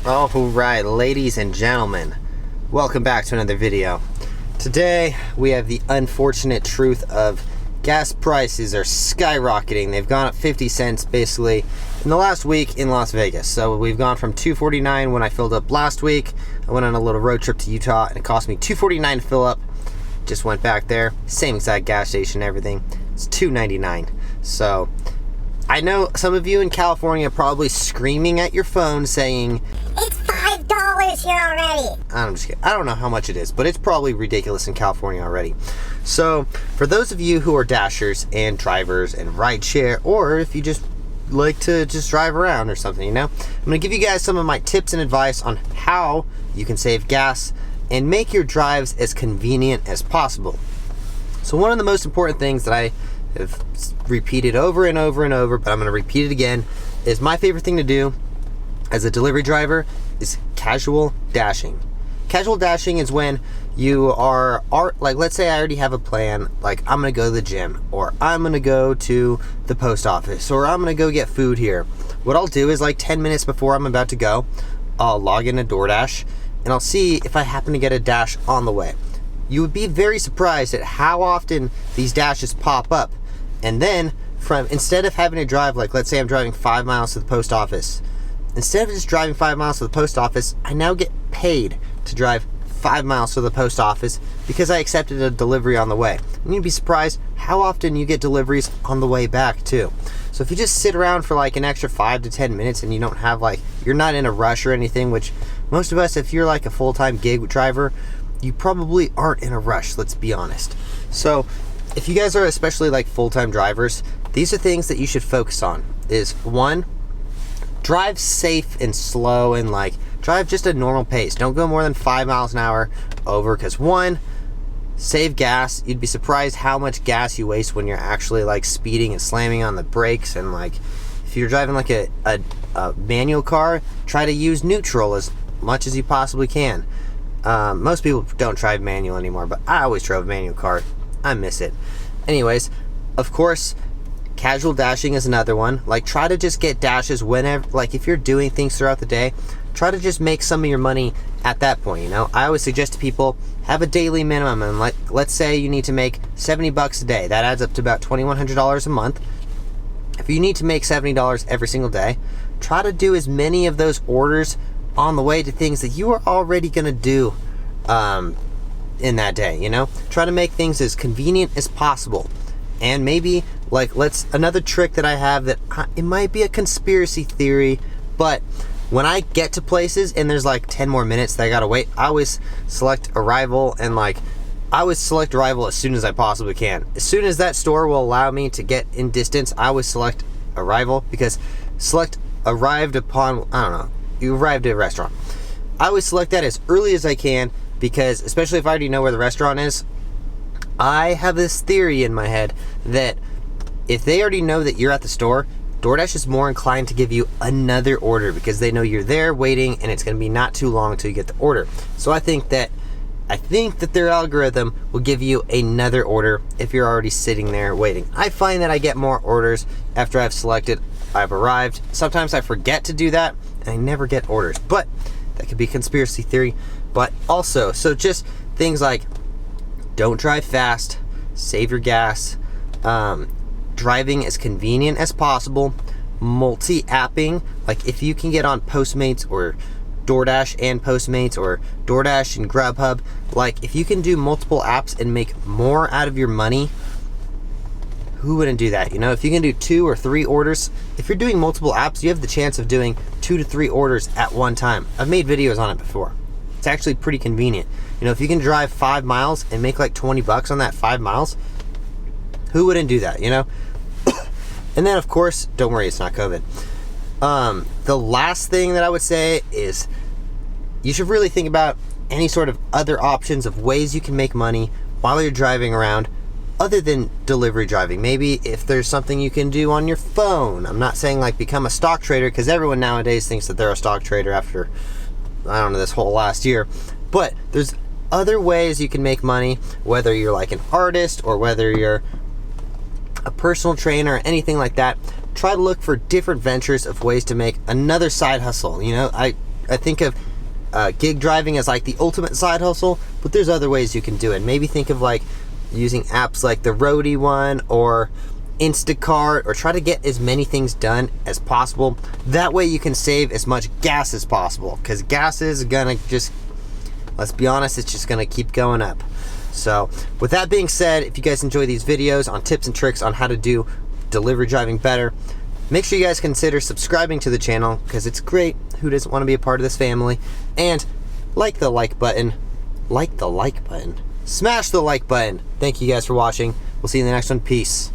Alright, ladies and gentlemen, welcome back to another video. Today we have the unfortunate truth of gas prices are skyrocketing. They've gone up 50 cents basically in the last week in Las Vegas. So we've gone from $2.49 when I filled up last week. I went on a little road trip to Utah and it cost me $2.49 to fill up. Just went back there, same exact gas station, everything. It's $2.99. So I know some of you in California are probably screaming at your phone saying, "It's $5 here already." I'm just kidding. I don't know how much it is, but it's probably ridiculous in California already. So for those of you who are dashers and drivers and rideshare, or if you just like to just drive around or something, I'm going to give you guys some of my tips and advice on how you can save gas and make your drives as convenient as possible. So one of the most important things that I have repeated over and over and over, but I'm going to repeat it again, is my favorite thing to do as a delivery driver is casual dashing. Casual dashing is when you are like, let's say I already have a plan, like I'm going to go to the gym, or I'm going to go to the post office, or I'm going to go get food here. What I'll do is like 10 minutes before I'm about to go, I'll log into Doordash and I'll see if I happen to get a dash on the way. You would be very surprised at how often these dashes pop up. And then instead of having to drive, like let's say I'm driving 5 miles to the post office, instead of just driving 5 miles to the post office, I now get paid to drive 5 miles to the post office because I accepted a delivery on the way. And you'd be surprised how often you get deliveries on the way back too. So if you just sit around for like an extra 5 to 10 minutes and you don't have you're not in a rush or anything, which most of us, if you're like a full-time gig driver, you probably aren't in a rush, let's be honest. So if you guys are especially like full-time drivers, these are things that you should focus on. Is one, drive safe and slow and drive just a normal pace. Don't go more than 5 miles an hour over, because one, save gas. You'd be surprised how much gas you waste when you're actually speeding and slamming on the brakes. And if you're driving a manual car, try to use neutral as much as you possibly can. Most people don't drive manual anymore, but I always drove a manual car. I miss it. Anyways, of course, casual dashing is another one. Try to just get dashes whenever, if you're doing things throughout the day, try to just make some of your money at that point, I always suggest to people, have a daily minimum, and let's say you need to make $70 a day. That adds up to about $2,100 a month. If you need to make $70 every single day, try to do as many of those orders on the way to things that you are already going to do in that day, Try to make things as convenient as possible. And maybe another trick that I have that it might be a conspiracy theory, but when I get to places and there's 10 more minutes that I gotta wait, I always select arrival, and I always select arrival as soon as I possibly can. As soon as that store will allow me to get in distance, I always select arrival, because select arrived upon, I don't know, you arrived at a restaurant. I always select that as early as I can, because especially if I already know where the restaurant is, I have this theory in my head that if they already know that you're at the store, DoorDash is more inclined to give you another order because they know you're there waiting and it's going to be not too long until you get the order. So I think that their algorithm will give you another order if you're already sitting there waiting. I find that I get more orders after I've selected I've arrived. Sometimes I forget to do that and I never get orders, but that could be conspiracy theory. But also, so just things like don't drive fast, save your gas, driving as convenient as possible, multi-apping, if you can get on Postmates or DoorDash and Postmates, or DoorDash and Grubhub, if you can do multiple apps and make more out of your money, who wouldn't do that? If you can do 2 or 3 orders, if you're doing multiple apps, you have the chance of doing 2 to 3 orders at one time. I've made videos on it before. It's actually pretty convenient. If you can drive 5 miles and make $20 on that 5 miles, who wouldn't do that, And then, of course, don't worry, it's not COVID. The last thing that I would say is you should really think about any sort of other options of ways you can make money while you're driving around other than delivery driving. Maybe if there's something you can do on your phone. I'm not saying become a stock trader, because everyone nowadays thinks that they're a stock trader after, I don't know, this whole last year. But there's other ways you can make money, whether you're an artist or whether you're a personal trainer or anything like that. Try to look for different ventures of ways to make another side hustle. I think of gig driving as like the ultimate side hustle, but there's other ways you can do it. Maybe think of like using apps like the Roadie one or Instacart, or try to get as many things done as possible. That way you can save as much gas as possible, because gas is gonna just, let's be honest, it's just gonna keep going up. So with that being said, if you guys enjoy these videos on tips and tricks on how to do delivery driving better, make sure you guys consider subscribing to the channel, because it's great. Who doesn't want to be a part of this family? And like the like button, smash the like button. Thank you guys for watching. We'll see you in the next one. Peace.